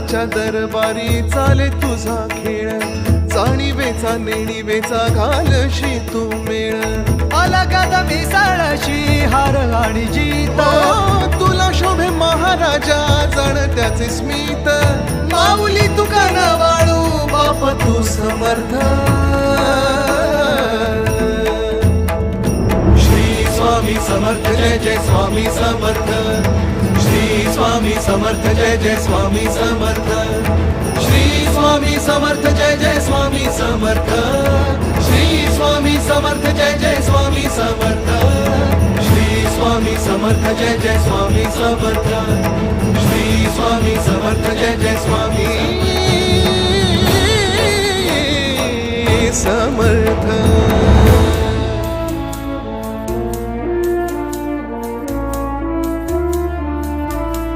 महाराजाच्या दरबारी चाले तुझा खेळ, जाणीवेचा नेणीवेचा घालशी तू मेळ. आला गादा मिसाळशी हार आणि जीत, तुला शोभे महाराजा जण त्याचे स्मित. माऊली तुका ना वाळू बाप तू समर्थ. श्री स्वामी समर्थ जय जय स्वामी समर्थ. श्री स्वामी समर्थ जय जय स्वामी समर्थ. श्री स्वामी समर्थ जय जय स्वामी समर्थ. श्री स्वामी समर्थ जय जय स्वामी समर्थ. श्री स्वामी समर्थ जय जय स्वामी समर्थ.